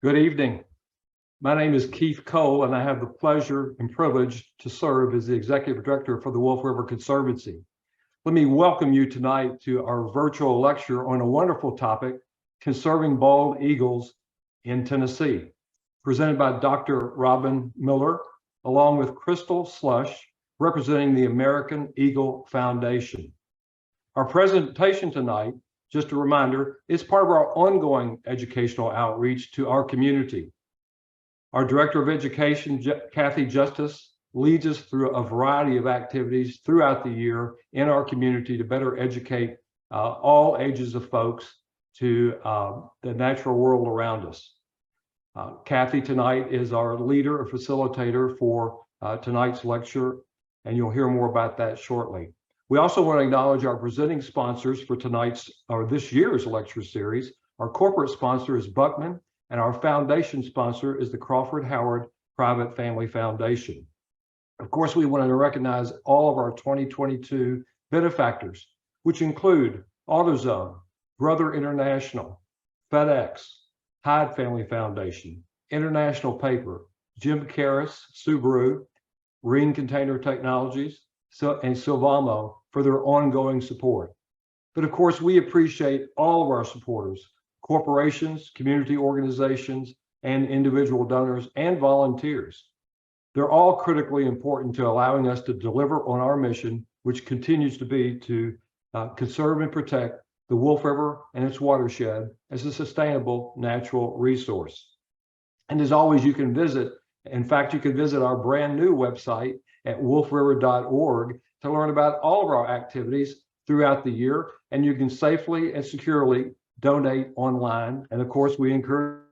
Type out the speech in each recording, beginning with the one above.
Good evening. My name is Keith Cole, and I have the pleasure and privilege to serve as the Executive Director for the Wolf River Conservancy. Let me welcome you tonight to our virtual lecture on a wonderful topic, Conserving Bald Eagles in Tennessee, presented by Dr. Robin Miller, along with Crystal Slush, representing the American Eagle Foundation. Our presentation tonight, just a reminder, is part of our ongoing educational outreach to our community. Our Director of Education, Kathy Justice, leads us through a variety of activities throughout the year in our community to better educate all ages of folks to the natural world around us. Kathy tonight is our leader or facilitator for tonight's lecture, and you'll hear more about that shortly. We also want to acknowledge our presenting sponsors for tonight's or this year's lecture series. Our corporate sponsor is Buckman, and our foundation sponsor is the Crawford Howard Private Family Foundation. Of course, we want to recognize all of our 2022 benefactors, which include AutoZone, Brother International, FedEx, Hyde Family Foundation, International Paper, Jim Karras, Subaru, Reen Container Technologies, and Silvamo for their ongoing support. But of course, we appreciate all of our supporters, corporations, community organizations, and individual donors and volunteers. They're all critically important to allowing us to deliver on our mission, which continues to be to conserve and protect the Wolf River and its watershed as a sustainable natural resource. And as always, you can visit, in fact, you can visit our brand new website at wolfriver.org to learn about all of our activities throughout the year, and you can safely and securely donate online. And of course, we encourage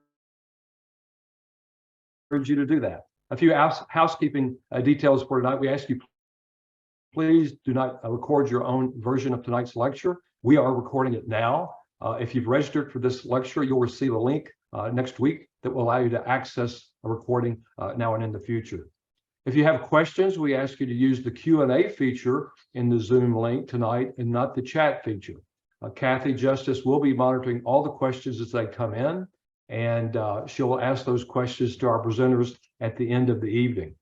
you to do that. A few housekeeping details for tonight. We ask you, please do not record your own version of tonight's lecture. We are recording it now. If you've registered for this lecture, you'll receive a link next week that will allow you to access a recording now and in the future. If you have questions, we ask you to use the Q&A feature in the Zoom link tonight and not the chat feature. Kathy Justice will be monitoring all the questions as they come in, and she'll ask those questions to our presenters at the end of the evening.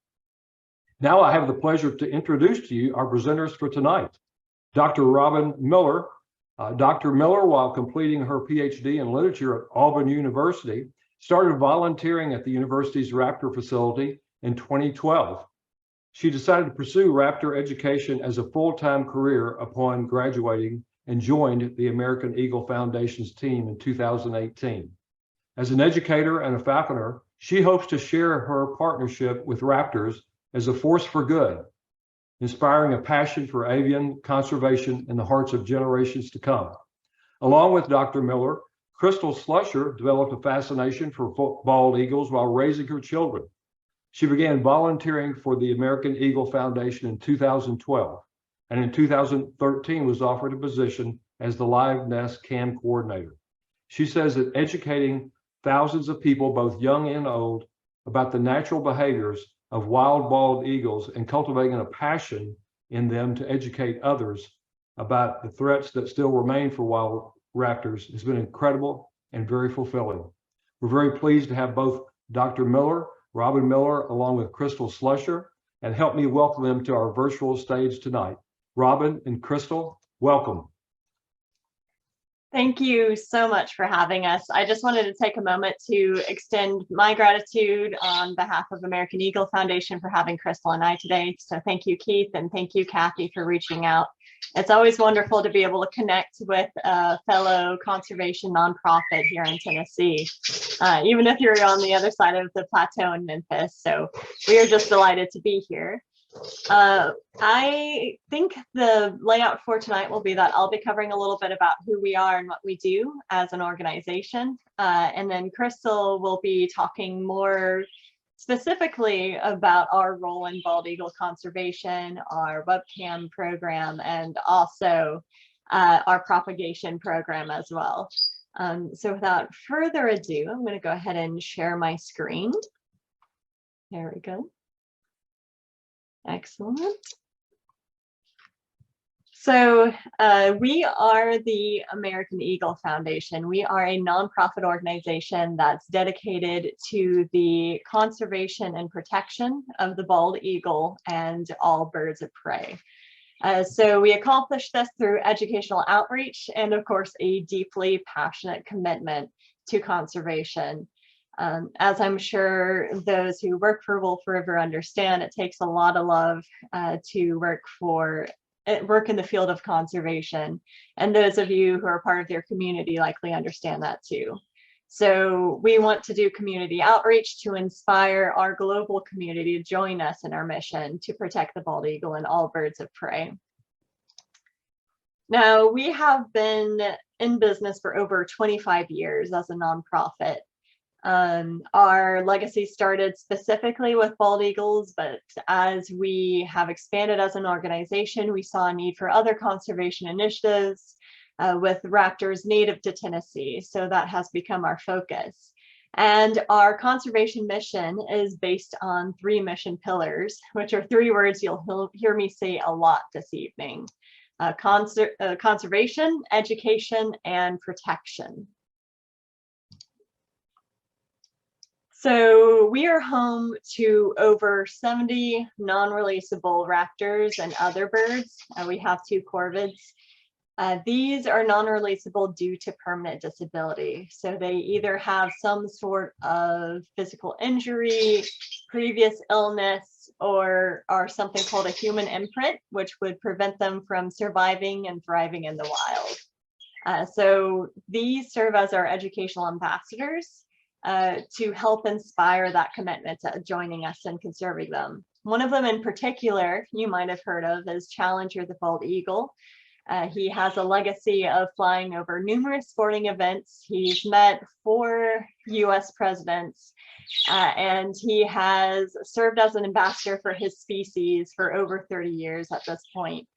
Now I have the pleasure to introduce to you our presenters for tonight. Dr. Robin Miller. Dr. Miller, while completing her PhD in literature at Auburn University, started volunteering at the university's Raptor facility in 2012. She decided to pursue Raptor education as a full-time career upon graduating and joined the American Eagle Foundation's team in 2018. As an educator and a falconer, she hopes to share her partnership with Raptors as a force for good, inspiring a passion for avian conservation in the hearts of generations to come. Along with Dr. Miller, Crystal Slusher developed a fascination for bald eagles while raising her children. She began volunteering for the American Eagle Foundation in 2012, and in 2013 was offered a position as the Live Nest Cam Coordinator. She says that educating thousands of people, both young and old, about the natural behaviors of wild bald eagles and cultivating a passion in them to educate others about the threats that still remain for wild raptors has been incredible and very fulfilling. We're very pleased to have both Dr. Miller, Robin Miller, along with Crystal Slusher, and help me welcome them to our virtual stage tonight. Robin and Crystal, welcome. Thank you so much for having us. I just wanted to take a moment to extend my gratitude on behalf of American Eagle Foundation for having Crystal and I today. So thank you, Keith, and thank you, Kathy, for reaching out. It's always wonderful to be able to connect with a fellow conservation nonprofit here in Tennessee, even if you're on the other side of the plateau in Memphis. So we are just delighted to be here. I think the layout for tonight will be that I'll be covering a little bit about who we are and what we do as an organization. And then Crystal will be talking more specifically about our role in bald eagle conservation, our webcam program, and also our propagation program as well. So without further ado, I'm going to go ahead and share my screen. There we go. Excellent. So we are the American Eagle Foundation. We are a nonprofit organization that's dedicated to the conservation and protection of the bald eagle and all birds of prey. So we accomplish this through educational outreach and, of course, a deeply passionate commitment to conservation. As I'm sure those who work for Wolf River understand, it takes a lot of love to work in the field of conservation. And those of you who are part of their community likely understand that too. So we want to do community outreach to inspire our global community to join us in our mission to protect the bald eagle and all birds of prey. Now, we have been in business for over 25 years as a nonprofit. Our legacy started specifically with bald eagles, but as we have expanded as an organization, we saw a need for other conservation initiatives with raptors native to Tennessee. So that has become our focus. And our conservation mission is based on 3 mission pillars, which are 3 words you'll hear me say a lot this evening: conservation, education, and protection. So we are home to over 70 non-releasable raptors and other birds. We have 2 corvids. These are non-releasable due to permanent disability. So they either have some sort of physical injury, previous illness, or are something called a human imprint, which would prevent them from surviving and thriving in the wild. So these serve as our educational ambassadors to help inspire that commitment to joining us in conserving them. One of them in particular you might have heard of is Challenger the bald eagle. He has a legacy of flying over numerous sporting events. He's met 4 US presidents, and he has served as an ambassador for his species for over 30 years at this point.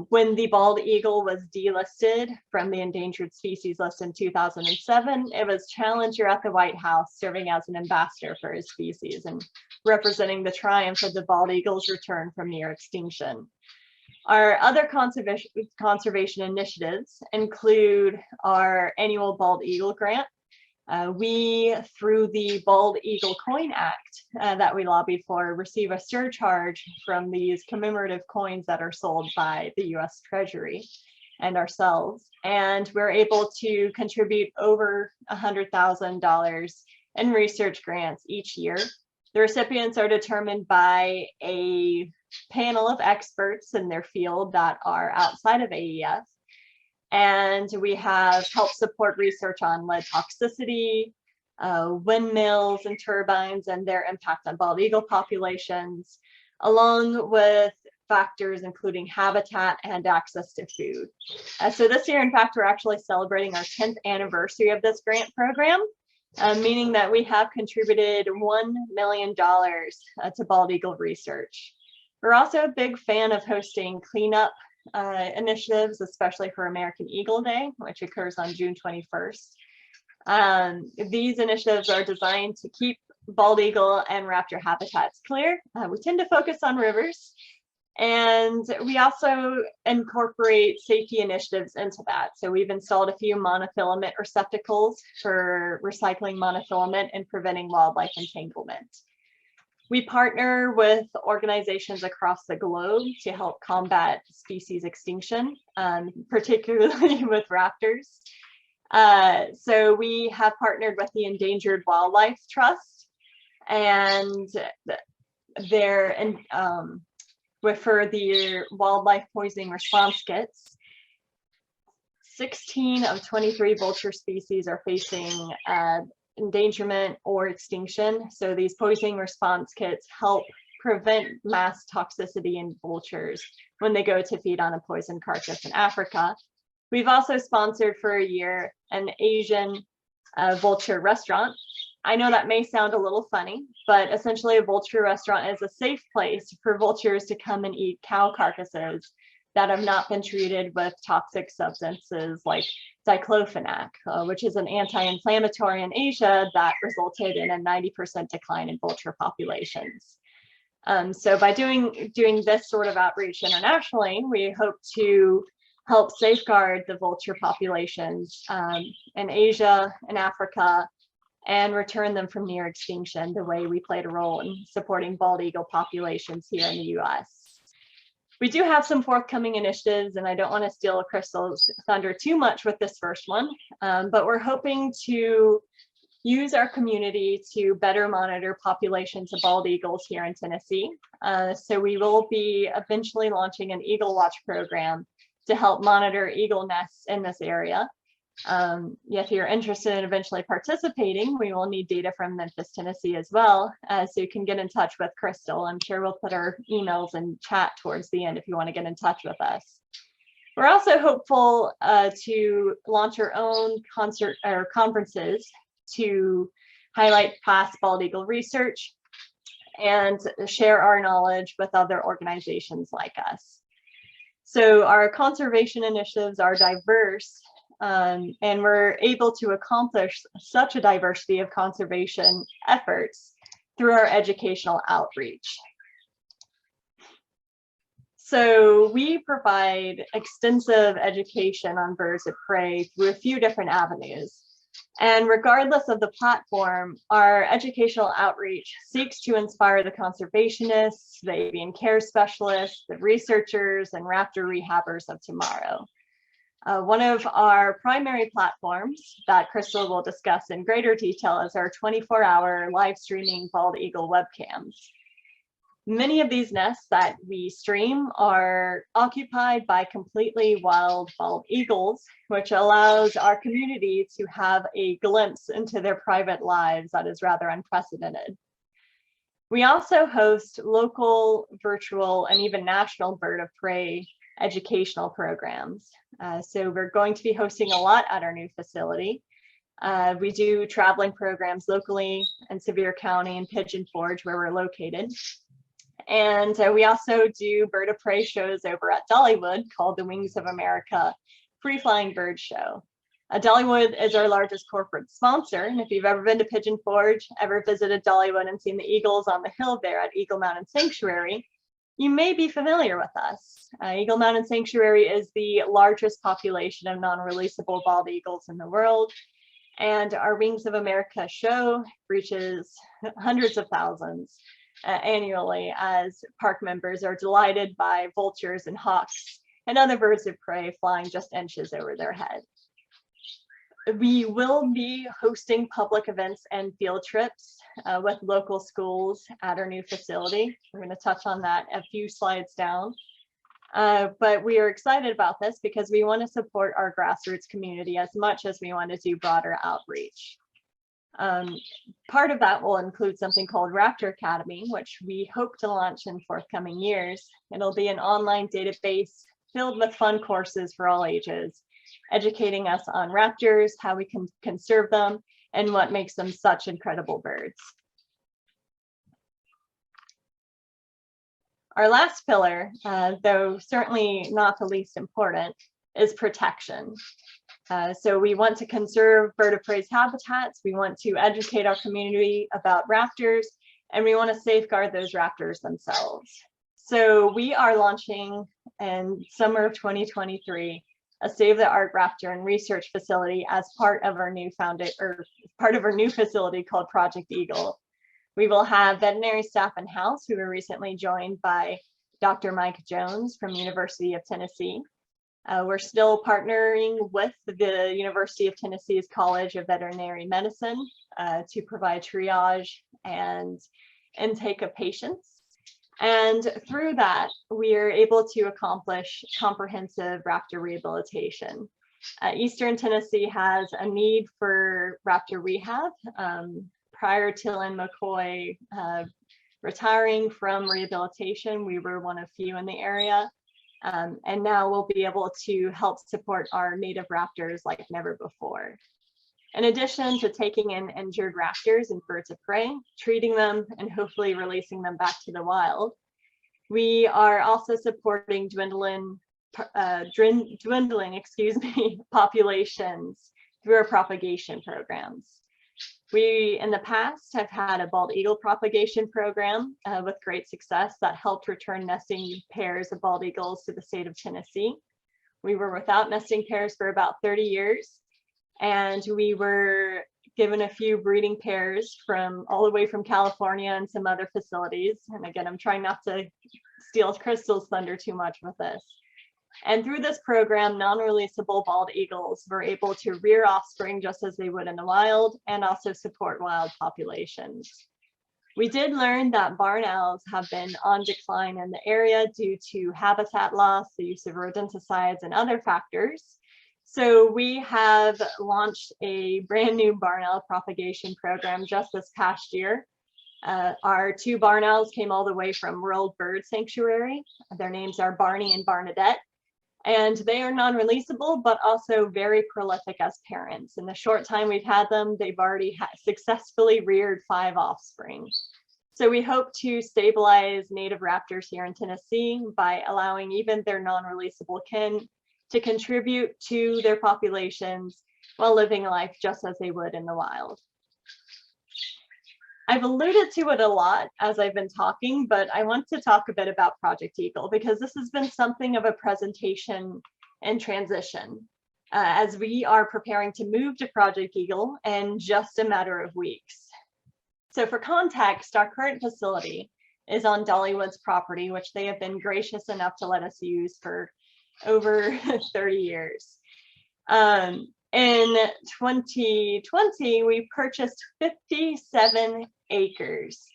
When the bald eagle was delisted from the endangered species list in 2007, it was Challenger at the White House serving as an ambassador for his species and representing the triumph of the bald eagle's return from near extinction. Our other conservation initiatives include our annual Bald Eagle Grant. We, through the Bald Eagle Coin Act that we lobbied for, receive a surcharge from these commemorative coins that are sold by the US Treasury and ourselves. And we're able to contribute over $100,000 in research grants each year. The recipients are determined by a panel of experts in their field that are outside of AEF. And we have helped support research on lead toxicity, windmills and turbines and their impact on bald eagle populations, along with factors including habitat and access to food. So this year, in fact, we're actually celebrating our 10th anniversary of this grant program, meaning that we have contributed $1 million to bald eagle research. We're also a big fan of hosting cleanup initiatives, especially for American Eagle Day, which occurs on June 21st. These initiatives are designed to keep bald eagle and raptor habitats clear. We tend to focus on rivers, and we also incorporate safety initiatives into that. So we've installed a few monofilament receptacles for recycling monofilament and preventing wildlife entanglement. We partner with organizations across the globe to help combat species extinction, particularly with raptors. So we have partnered with the Endangered Wildlife Trust, and for the wildlife poisoning response kits. 16 of 23 vulture species are facing endangerment or extinction. So these poisoning response kits help prevent mass toxicity in vultures when they go to feed on a poisoned carcass in Africa. We've also sponsored for a year an Asian vulture restaurant. I know that may sound a little funny, but essentially a vulture restaurant is a safe place for vultures to come and eat cow carcasses that have not been treated with toxic substances like diclofenac, which is an anti-inflammatory in Asia that resulted in a 90% decline in vulture populations. So by doing this sort of outreach internationally, we hope to help safeguard the vulture populations in Asia and Africa, and return them from near extinction the way we played a role in supporting bald eagle populations here in the US. We do have some forthcoming initiatives, and I don't want to steal Crystal's thunder too much with this first one, but we're hoping to use our community to better monitor populations of bald eagles here in Tennessee. So we will be eventually launching an Eagle Watch program to help monitor eagle nests in this area. If you're interested in eventually participating, we will need data from Memphis, Tennessee as well. So you can get in touch with Crystal. I'm sure we'll put our emails in chat towards the end if you want to get in touch with us. We're also hopeful to launch our own conferences to highlight past bald eagle research and share our knowledge with other organizations like us. So our conservation initiatives are diverse, and we're able to accomplish such a diversity of conservation efforts through our educational outreach. So we provide extensive education on birds of prey through a few different avenues. And regardless of the platform, our educational outreach seeks to inspire the conservationists, the avian care specialists, the researchers, and raptor rehabbers of tomorrow. One of our primary platforms that Crystal will discuss in greater detail is our 24-hour live streaming bald eagle webcams. Many of these nests that we stream are occupied by completely wild bald eagles, which allows our community to have a glimpse into their private lives that is rather unprecedented. We also host local, virtual, and even national bird of prey educational programs. So we're going to be hosting a lot at our new facility. We do traveling programs locally in Sevier County and Pigeon Forge, where we're located. And we also do bird of prey shows over at Dollywood called the Wings of America Free Flying Bird Show. Dollywood is our largest corporate sponsor. And if you've ever been to Pigeon Forge, ever visited Dollywood and seen the eagles on the hill there at Eagle Mountain Sanctuary, you may be familiar with us. Eagle Mountain Sanctuary is the largest population of non-releasable bald eagles in the world. And our Wings of America show reaches hundreds of thousands annually, as park members are delighted by vultures and hawks and other birds of prey flying just inches over their head. We will be hosting public events and field trips with local schools at our new facility. We're going to touch on that a few slides down. But we are excited about this because we want to support our grassroots community as much as we want to do broader outreach. Part of that will include something called Raptor Academy, which we hope to launch in forthcoming years. It'll be an online database filled with fun courses for all ages, educating us on raptors, how we can conserve them, and what makes them such incredible birds. Our last pillar, though certainly not the least important, is protection. So we want to conserve bird of prey's habitats, we want to educate our community about raptors, and we want to safeguard those raptors themselves. So we are launching in summer of 2023 a state-of-the-art raptor and research facility as part of our new facility called Project Eagle. We will have veterinary staff in-house who were recently joined by Dr. Mike Jones from University of Tennessee. We're still partnering with the University of Tennessee's College of Veterinary Medicine to provide triage and intake of patients. And through that, we are able to accomplish comprehensive raptor rehabilitation. Eastern Tennessee has a need for raptor rehab. Prior to Lynn McCoy retiring from rehabilitation, we were one of few in the area. And now we'll be able to help support our native raptors like never before. In addition to taking in injured raptors and birds of prey, treating them, and hopefully releasing them back to the wild, we are also supporting dwindling populations through our propagation programs. We, in the past, have had a bald eagle propagation program with great success that helped return nesting pairs of bald eagles to the state of Tennessee. We were without nesting pairs for about 30 years, and we were given a few breeding pairs from all the way from California and some other facilities. And again, I'm trying not to steal Crystal's thunder too much with this. And through this program, non-releasable bald eagles were able to rear offspring just as they would in the wild and also support wild populations. We did learn that barn owls have been on decline in the area due to habitat loss, the use of rodenticides, and other factors. So we have launched a brand new barn owl propagation program just this past year. Our 2 barn owls came all the way from World Bird Sanctuary. Their names are Barney and Barnadette. And they are non-releasable, but also very prolific as parents. In the short time we've had them, they've already successfully reared 5 offspring. So we hope to stabilize native raptors here in Tennessee by allowing even their non-releasable kin to contribute to their populations while living life just as they would in the wild. I've alluded to it a lot as I've been talking, but I want to talk a bit about Project Eagle because this has been something of a presentation in transition as we are preparing to move to Project Eagle in just a matter of weeks. So for context, our current facility is on Dollywood's property, which they have been gracious enough to let us use for over 30 years. In 2020, we purchased 57 acres.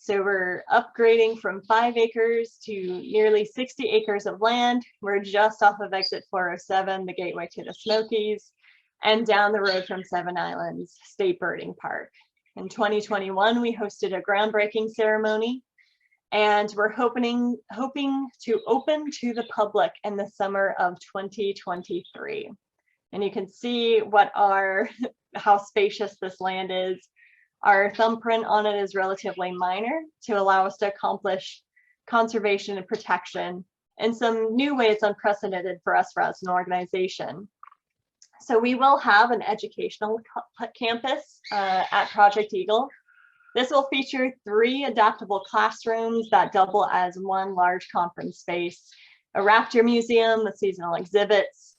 So we're upgrading from 5 acres to nearly 60 acres of land. We're just off of exit 407, the gateway to the Smokies, and down the road from Seven Islands State Birding Park. In 2021, we hosted a groundbreaking ceremony, and we're hoping to open to the public in the summer of 2023. And you can see how spacious this land is. Our thumbprint on it is relatively minor to allow us to accomplish conservation and protection in some new ways unprecedented for us as an organization. So we will have an educational campus at Project Eagle. This will feature 3 adaptable classrooms that double as 1 large conference space, a raptor museum with seasonal exhibits.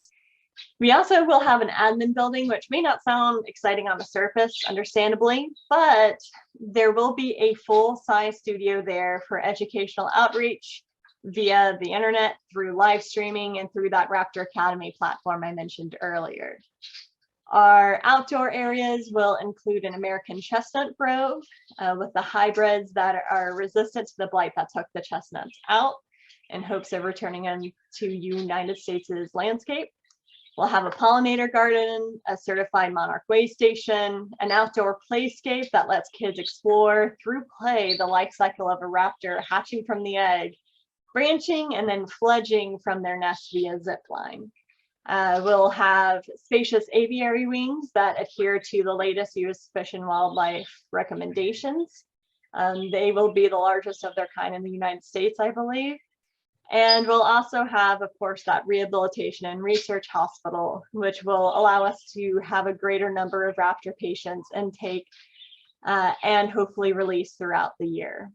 We also will have an admin building, which may not sound exciting on the surface, understandably, but there will be a full-size studio there for educational outreach via the internet, through live streaming, and through that Raptor Academy platform I mentioned earlier. Our outdoor areas will include an American chestnut grove with the hybrids that are resistant to the blight that took the chestnuts out in hopes of returning them to United States' landscape. We'll have a pollinator garden, a certified monarch way station, an outdoor playscape that lets kids explore through play the life cycle of a raptor hatching from the egg, branching, and then fledging from their nest via zip line. We'll have spacious aviary wings that adhere to the latest U.S. Fish and Wildlife recommendations. They will be the largest of their kind in the United States, I believe. And we'll also have, of course, that rehabilitation and research hospital, which will allow us to have a greater number of raptor patients intake and hopefully release throughout the year.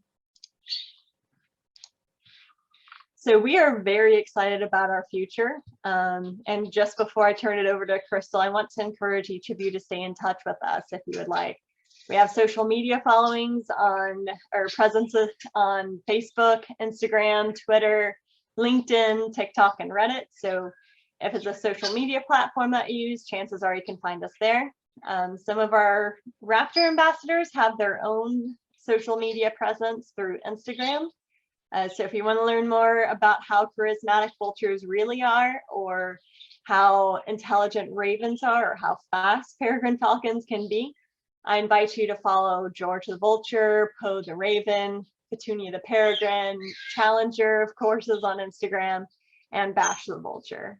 So we are very excited about our future. And just before I turn it over to Crystal, I want to encourage each of you to stay in touch with us if you would like. We have social media followings or presences on Facebook, Instagram, Twitter, LinkedIn, TikTok, and Reddit. So if it's a social media platform that you use, chances are you can find us there. Some of our Raptor ambassadors have their own social media presence through Instagram. So if you want to learn more about how charismatic vultures really are, or how intelligent ravens are, or how fast peregrine falcons can be, I invite you to follow George the Vulture, Poe the Raven, Petunia the Peregrine, Challenger, of course, is on Instagram, and Bash the Vulture.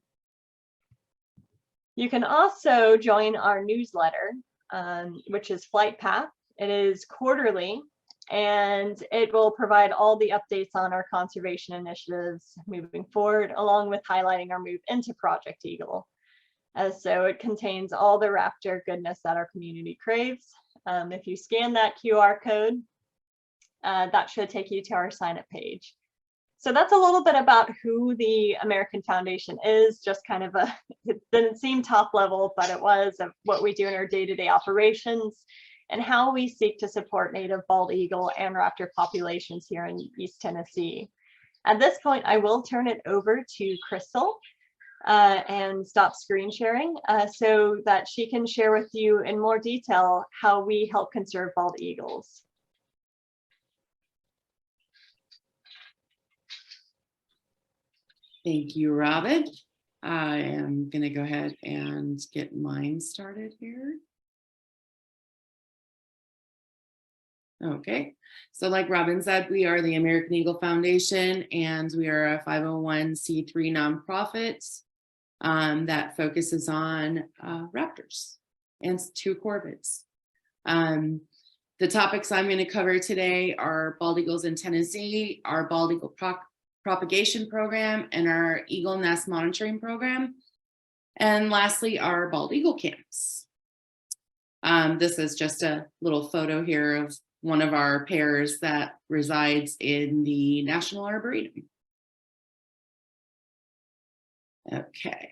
You can also join our newsletter, which is Flight Path. It is quarterly, and it will provide all the updates on our conservation initiatives moving forward, along with highlighting our move into Project Eagle. So it contains all the raptor goodness that our community craves. If you scan that QR code, that should take you to our sign up page. So that's a little bit about who the American Foundation is, just kind of it didn't seem top level, but it was of what we do in our day-to-day operations and how we seek to support native bald eagle and raptor populations here in East Tennessee. At this point, I will turn it over to Crystal and stop screen sharing so that she can share with you in more detail how we help conserve bald eagles. Thank you, Robin. I am going to go ahead and get mine started here. Okay, so like Robin said, we are the American Eagle Foundation, and we are a 501c3 nonprofit that focuses on raptors and two corvids. The topics I'm going to cover today are bald eagles in Tennessee, our bald eagle propagation program, and our eagle nest monitoring program. And lastly, our bald eagle camps. This is just a little photo here of one of our pairs that resides in the National Arboretum. Okay.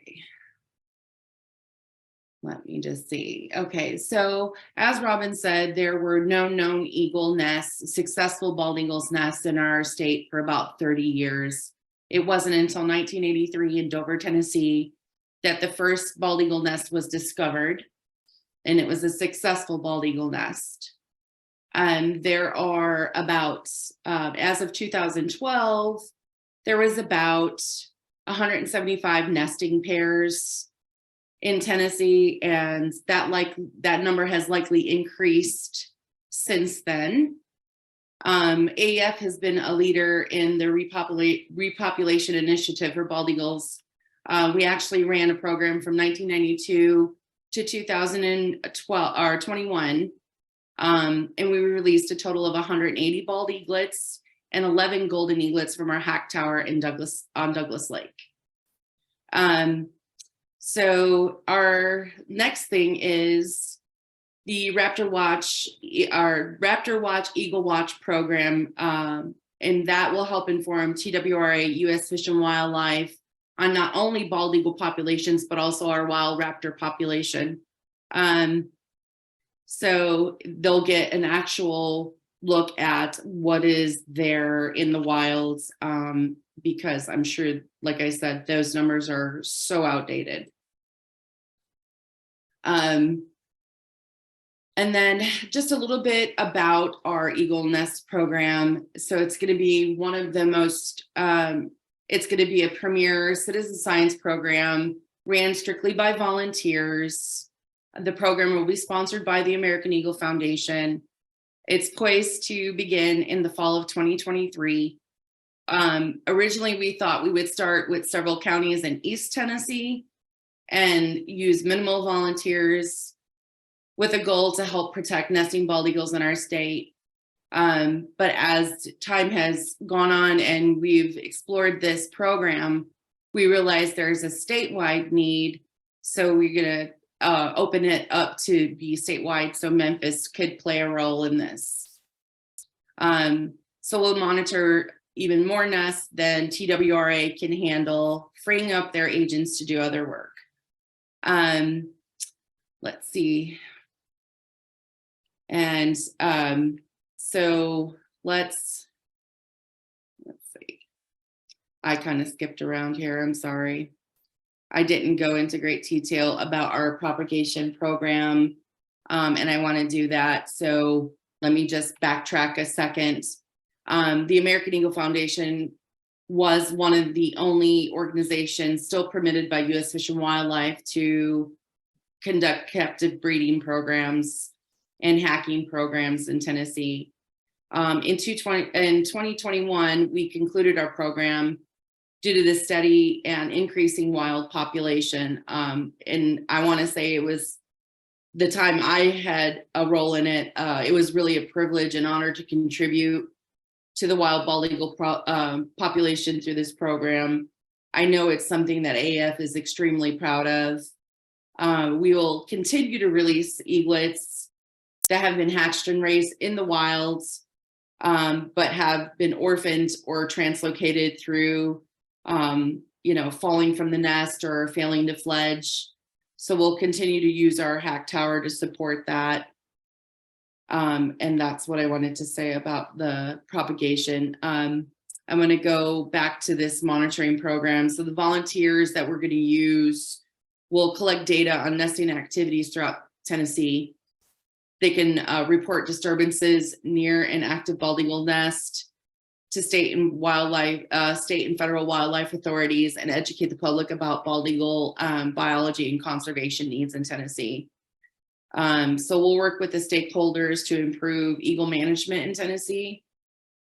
Let me just see. Okay, so as Robin said, there were no known eagle nests, successful bald eagles nests in our state for about 30 years. It wasn't until 1983 in Dover, Tennessee, that the first bald eagle nest was discovered, and it was a successful bald eagle nest. There are about, as of 2012, there was about 175 nesting pairs in Tennessee, and that number has likely increased since then. AEF has been a leader in the repopulation initiative for bald eagles. We actually ran a program from 1992 to 2012 or 21, and we released a total of 180 bald eaglets and 11 golden eaglets from our hack tower in Douglas Lake. So our next thing is the Raptor Watch, our Raptor Watch Eagle Watch program, and that will help inform TWRA, U.S. Fish and Wildlife on not only bald eagle populations, but also our wild raptor population. So they'll get an actual look at what is there in the wilds, because I'm sure, like I said, those numbers are so outdated. And then just a little bit about our Eagle Nest program. So it's going to be one of the most, it's going to be a premier citizen science program ran strictly by volunteers. The program will be sponsored by the American Eagle Foundation. It's poised to begin in the fall of 2023. Originally, we thought we would start with several counties in East Tennessee and use minimal volunteers with a goal to help protect nesting bald eagles in our state. But as time has gone on and we've explored this program, we realized there's a statewide need. So we're gonna open it up to be statewide so Memphis could play a role in this. So we'll monitor even more nests than TWRA can handle, freeing up their agents to do other work. Let's see. And so let's see. I kind of skipped around here, I'm sorry. I didn't go into great detail about our propagation program, and I want to do that. So let me just backtrack a second. The American Eagle Foundation was one of the only organizations still permitted by U.S. Fish and Wildlife to conduct captive breeding programs and hacking programs in Tennessee. In 2021, we concluded our program due to the steady and increasing wild population. And I want to say it was the time I had a role in it. It was really a privilege and honor to contribute to the wild bald eagle population through this program. I know it's something that AF is extremely proud of. We will continue to release eaglets that have been hatched and raised in the wilds, but have been orphaned or translocated through, falling from the nest or failing to fledge. So we'll continue to use our hack tower to support that. And that's what I wanted to say about the propagation. I'm going to go back to this monitoring program. So the volunteers that we're going to use will collect data on nesting activities throughout Tennessee. They can report disturbances near an active bald eagle nest to state and federal wildlife authorities, and educate the public about bald eagle biology and conservation needs in Tennessee. So we'll work with the stakeholders to improve eagle management in Tennessee.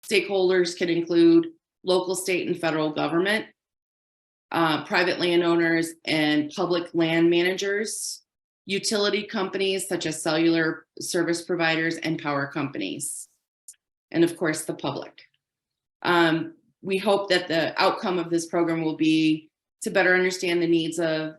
Stakeholders can include local, state, and federal government, private landowners and public land managers, utility companies such as cellular service providers and power companies, and of course the public. We hope that the outcome of this program will be to better understand the needs of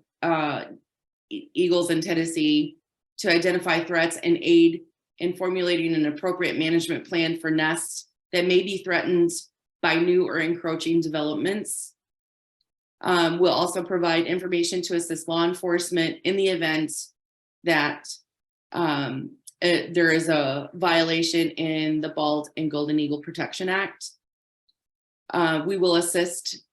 eagles in Tennessee, to identify threats and aid in formulating an appropriate management plan for nests that may be threatened by new or encroaching developments. We'll also provide information to assist law enforcement in the event that there is a violation in the Bald and Golden Eagle Protection Act. We will assist,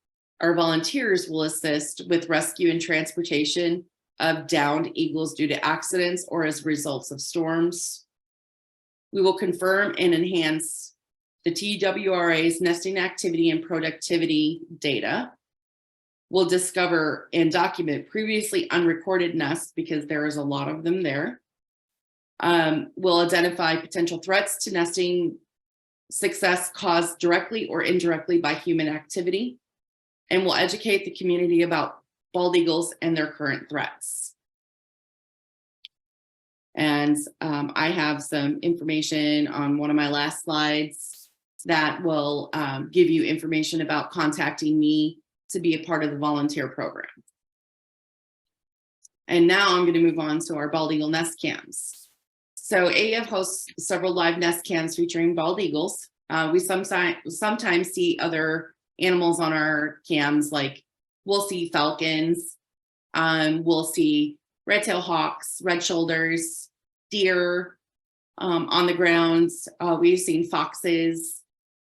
our volunteers will assist with rescue and transportation of downed eagles due to accidents or as results of storms. We will confirm and enhance the TWRA's nesting activity and productivity data. We'll discover and document previously unrecorded nests, because there is a lot of them there. We'll identify potential threats to nesting success caused directly or indirectly by human activity. And we'll educate the community about bald eagles and their current threats. And I have some information on one of my last slides that will give you information about contacting me to be a part of the volunteer program. And now I'm going to move on to our bald eagle nest cams. So AEF hosts several live nest cams featuring bald eagles. We sometimes see other animals on our cams, like we'll see falcons, we'll see red-tailed hawks, red shoulders, deer on the grounds. We've seen foxes,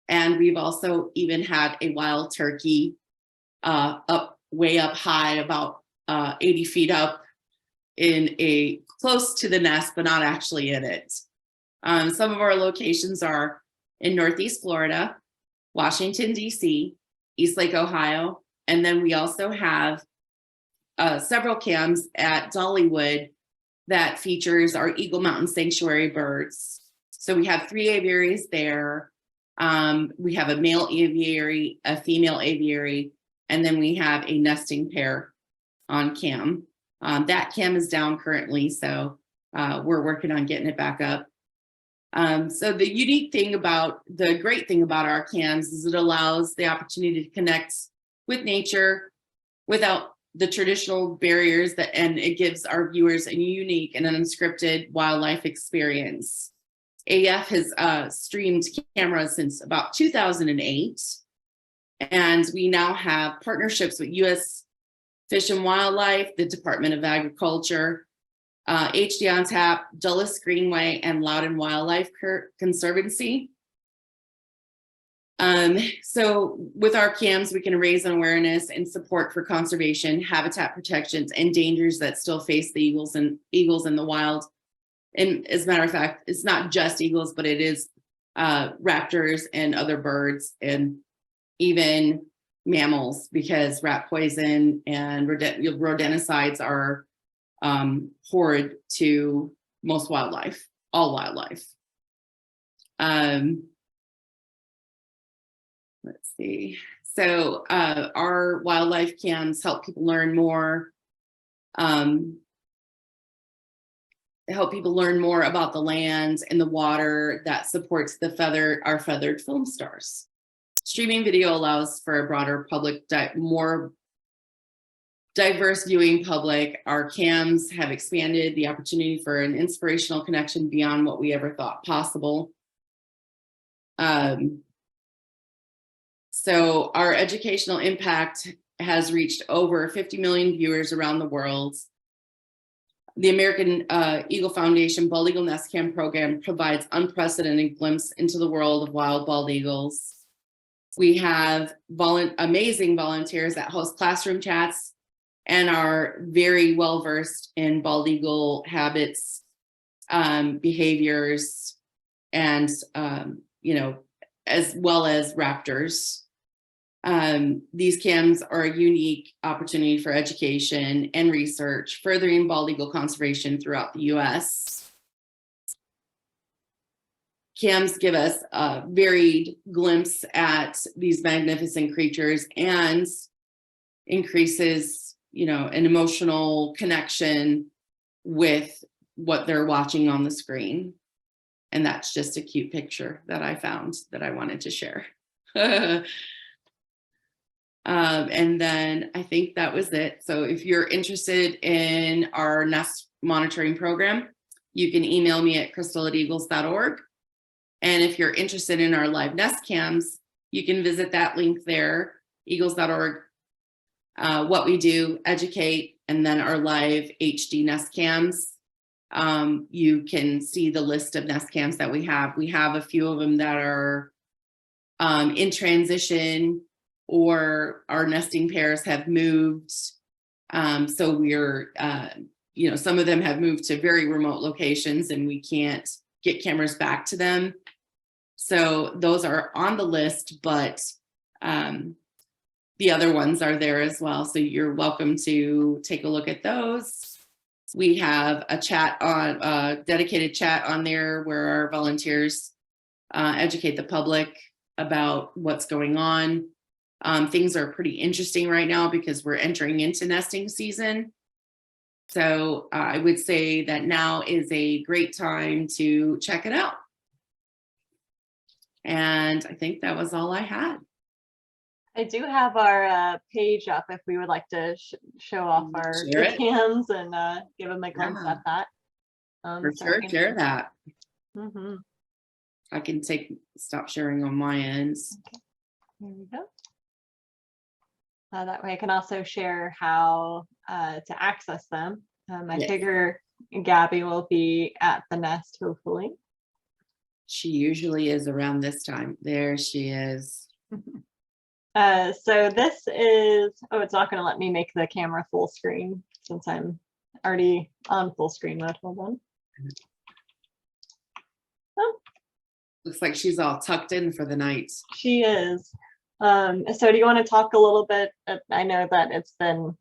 and we've also even had a wild turkey way up high, about 80 feet up, in close to the nest, but not actually in it. Some of our locations are in Northeast Florida, Washington, D.C., Eastlake, Ohio, and then we also have several cams at Dollywood that features our Eagle Mountain Sanctuary birds. So we have 3 aviaries there. We have a male aviary, a female aviary, and then we have a nesting pair on cam. That cam is down currently, so we're working on getting it back up. So the great thing about our cams is it allows the opportunity to connect with nature without the traditional barriers, and it gives our viewers a unique and unscripted wildlife experience. AF has streamed cameras since about 2008, and we now have partnerships with U.S. Fish and Wildlife, the Department of Agriculture, HD on Tap, Dulles Greenway, and Loudon Wildlife Conservancy. So with our cams, we can raise an awareness and support for conservation, habitat protections, and dangers that still face the eagles in the wild. And as a matter of fact, it's not just eagles, but it is raptors and other birds, and even mammals, because rat poison and rodenticides are horrid to most wildlife, all wildlife. Let's see. So our wildlife cams help people learn more. Help people learn more about the land and the water that supports our feathered film stars. Streaming video allows for a broader public, more diverse viewing public. Our cams have expanded the opportunity for an inspirational connection beyond what we ever thought possible. So our educational impact has reached over 50 million viewers around the world. The American Eagle Foundation Bald Eagle Nest Cam program provides unprecedented glimpse into the world of wild bald eagles. We have amazing volunteers that host classroom chats and are very well versed in bald eagle habits, behaviors, and as well as raptors. These cams are a unique opportunity for education and research, furthering bald eagle conservation throughout the US. Cams give us a varied glimpse at these magnificent creatures and increases, an emotional connection with what they're watching on the screen. And that's just a cute picture that I found that I wanted to share. And then I think that was it. So if you're interested in our nest monitoring program, you can email me at crystal@eagles.org. And if you're interested in our live nest cams, you can visit that link there, eagles.org. What we do, educate, and then our live HD nest cams. You can see the list of nest cams that we have. We have a few of them that are in transition, or our nesting pairs have moved. So we're, some of them have moved to very remote locations and we can't get cameras back to them. So those are on the list, but the other ones are there as well. So you're welcome to take a look at those. We have a chat on a dedicated chat on there where our volunteers educate the public about what's going on. Things are pretty interesting right now because we're entering into nesting season. So I would say that now is a great time to check it out. And I think that was all I had. I do have our page up if we would like to show off our cams and give them a glimpse at that. For sure, share that. Mm-hmm. I can stop sharing on my ends. Okay. Here we go. That way I can also share how to access them. I figure Gabby will be at the nest, hopefully. She usually is around this time. There she is. So this is, it's not going to let me make the camera full screen since I'm already on full screen mode. Hold on. Oh. Looks like she's all tucked in for the night. She is. So do you want to talk a little bit? I know that it's been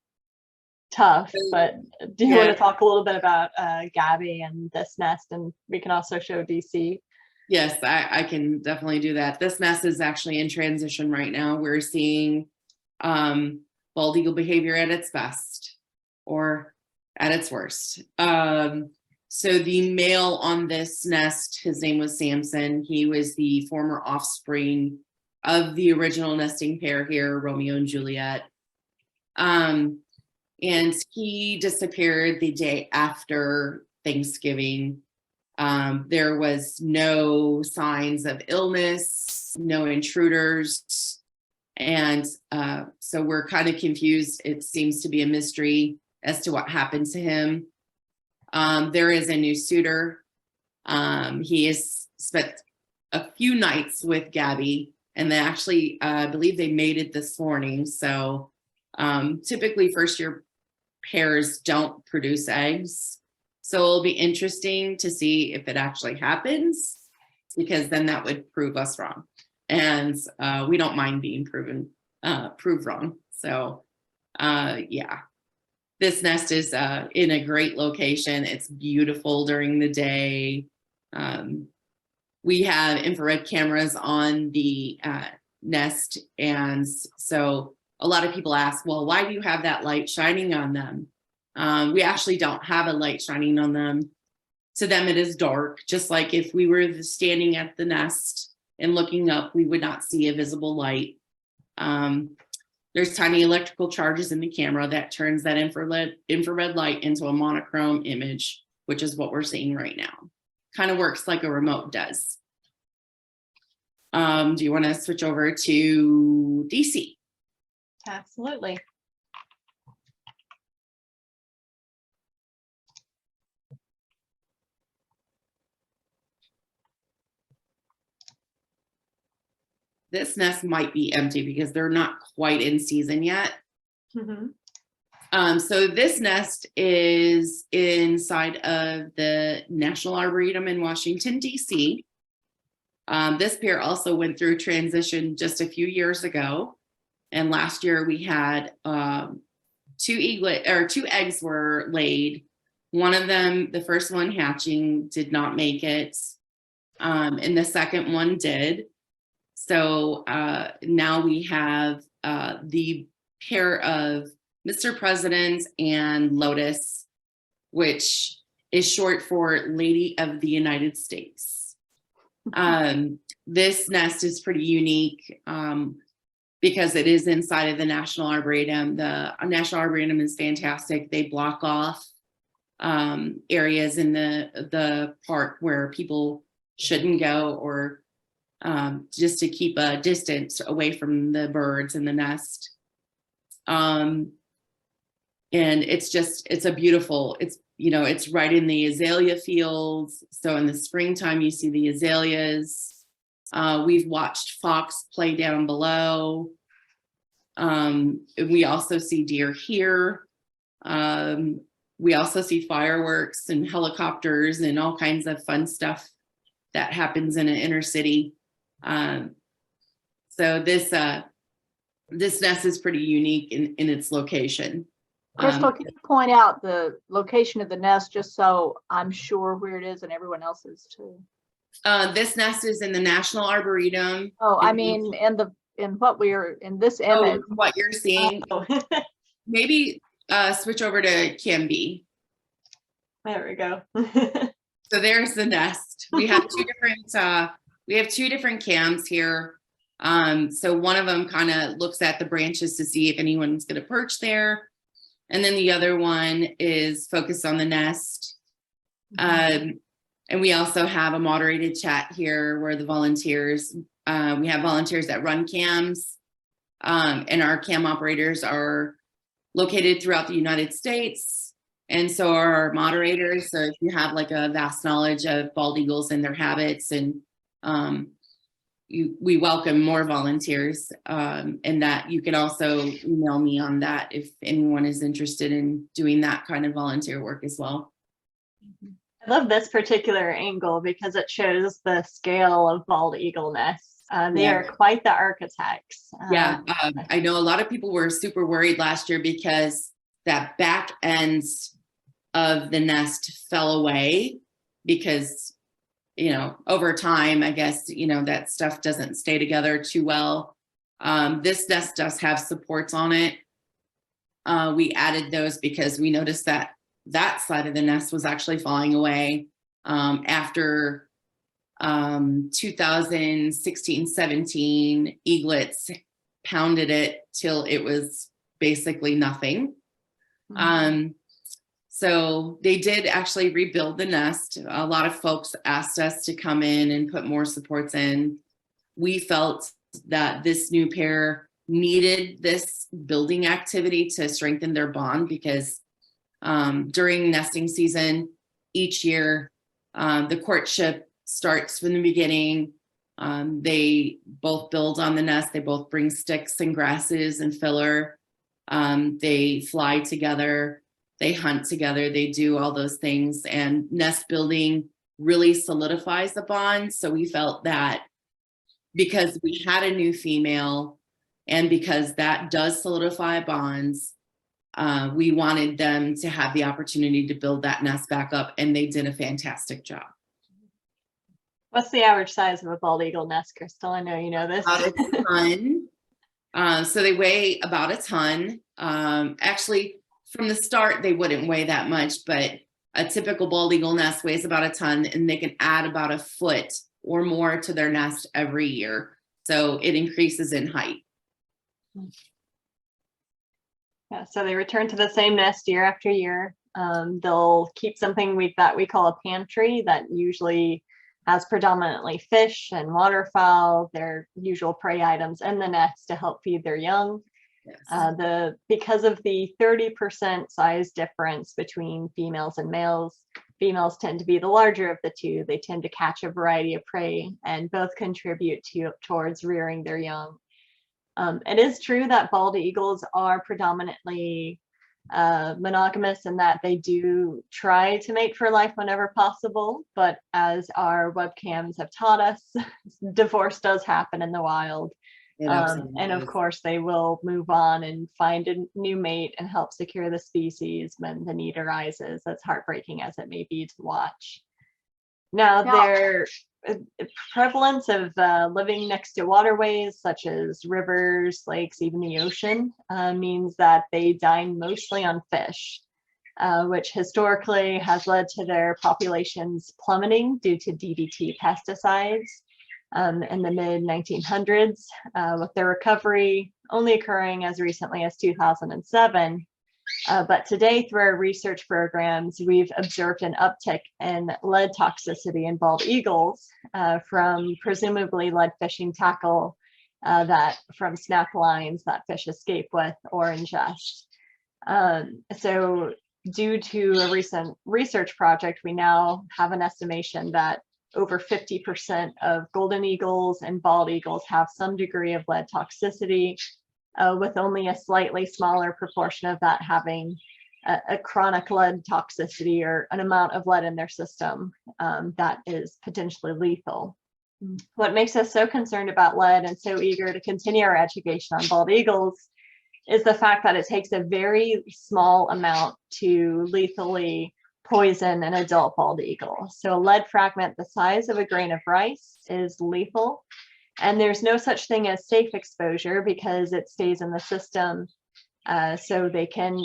tough, but do you want to talk a little bit about Gabby and this nest, and we can also show DC? Yes, I can definitely do that. This nest is actually in transition right now. We're seeing bald eagle behavior at its best or at its worst. So the male on this nest, his name was Samson. He was the former offspring of the original nesting pair here, Romeo and Juliet. And he disappeared the day after Thanksgiving. There was no signs of illness, no intruders. And so we're kind of confused. It seems to be a mystery as to what happened to him. There is a new suitor. He has spent a few nights with Gabby, and they actually, I believe they mated this morning. So typically first year pairs don't produce eggs. So it'll be interesting to see if it actually happens, because then that would prove us wrong. And we don't mind being proved wrong. So yeah, this nest is in a great location. It's beautiful during the day. We have infrared cameras on the nest. And so a lot of people ask, well, why do you have that light shining on them? We actually don't have a light shining on them. To them, it is dark. Just like if we were standing at the nest and looking up, we would not see a visible light. There's tiny electrical charges in the camera that turns that infrared light into a monochrome image, which is what we're seeing right now. Kind of works like a remote does. Do you want to switch over to DC? Absolutely. This nest might be empty because they're not quite in season yet. So this nest is inside of the National Arboretum in Washington, D.C. This pair also went through transition just a few years ago. And last year we had two eggs were laid. One of them, the first one hatching, did not make it. And the second one did. So now we have the pair of Mr. President and Lotus, which is short for Lady of the United States. This nest is pretty unique because it is inside of the National Arboretum. The National Arboretum is fantastic. They block off areas in the park where people shouldn't go, or just to keep a distance away from the birds in the nest. And it's a beautiful, it's right in the azalea fields. So in the springtime, you see the azaleas. We've watched fox play down below. We also see deer here. We also see fireworks and helicopters and all kinds of fun stuff that happens in an inner city. So this nest is pretty unique in its location. Crystal, can you point out the location of the nest just so I'm sure where it is and everyone else is too? This nest is in the National Arboretum. Oh, I mean, in what we're in this image. What you're seeing. Oh. Maybe switch over to Cam B. There we go. So there's the nest. We have two different cams here. So one of them kind of looks at the branches to see if anyone's going to perch there. And then the other one is focused on the nest. And we also have a moderated chat here where the volunteers, we have volunteers that run cams, and our cam operators are located throughout the United States. And so are our moderators. So if you have like a vast knowledge of bald eagles and their habits, and we welcome more volunteers, and that you can also email me on that if anyone is interested in doing that kind of volunteer work as well. I love this particular angle because it shows the scale of bald eagle nests. They are quite the architects. I know a lot of people were super worried last year because that back ends of the nest fell away because, over time, I guess, that stuff doesn't stay together too well. This nest does have supports on it. We added those because we noticed that side of the nest was actually falling away after 2016-17 eaglets pounded it till it was basically nothing. So they did actually rebuild the nest. A lot of folks asked us to come in and put more supports in. We felt that this new pair needed this building activity to strengthen their bond because during nesting season each year, the courtship starts from the beginning. They both build on the nest. They both bring sticks and grasses and filler. They fly together. They hunt together. They do all those things. And nest building really solidifies the bond. So we felt that because we had a new female and because that does solidify bonds, we wanted them to have the opportunity to build that nest back up, and they did a fantastic job. What's the average size of a bald eagle nest, Crystal? I know you know this. About a ton. So they weigh about a ton. Actually, from the start, they wouldn't weigh that much, but a typical bald eagle nest weighs about a ton, and they can add about a foot or more to their nest every year. So it increases in height. Yeah, so they return to the same nest year after year. They'll keep something that we call a pantry that usually has predominantly fish and waterfowl, their usual prey items in the nest to help feed their young. Yes. Because of the 30% size difference between females and males, females tend to be the larger of the two. They tend to catch a variety of prey and both contribute towards rearing their young. It is true that bald eagles are predominantly monogamous in that they do try to mate for life whenever possible, but as our webcams have taught us, divorce does happen in the wild. It absolutely And of does. course, they will move on and find a new mate and help secure the species when the need arises, as heartbreaking as it may be to watch. Now, their prevalence of living next to waterways such as rivers, lakes, even the ocean, means that they dine mostly on fish, which historically has led to their populations plummeting due to DDT pesticides in the mid 1900s, with their recovery only occurring as recently as 2007. But today, through our research programs, we've observed an uptick in lead toxicity in bald eagles from presumably lead fishing tackle that from snap lines that fish escape with or ingest. So due to a recent research project, we now have an estimation that over 50% of golden eagles and bald eagles have some degree of lead toxicity, with only a slightly smaller proportion of that having a chronic lead toxicity or an amount of lead in their system that is potentially lethal. What makes us so concerned about lead and so eager to continue our education on bald eagles is the fact that it takes a very small amount to lethally poison an adult bald eagle. So a lead fragment the size of a grain of rice is lethal. And there's no such thing as safe exposure because it stays in the system. So they can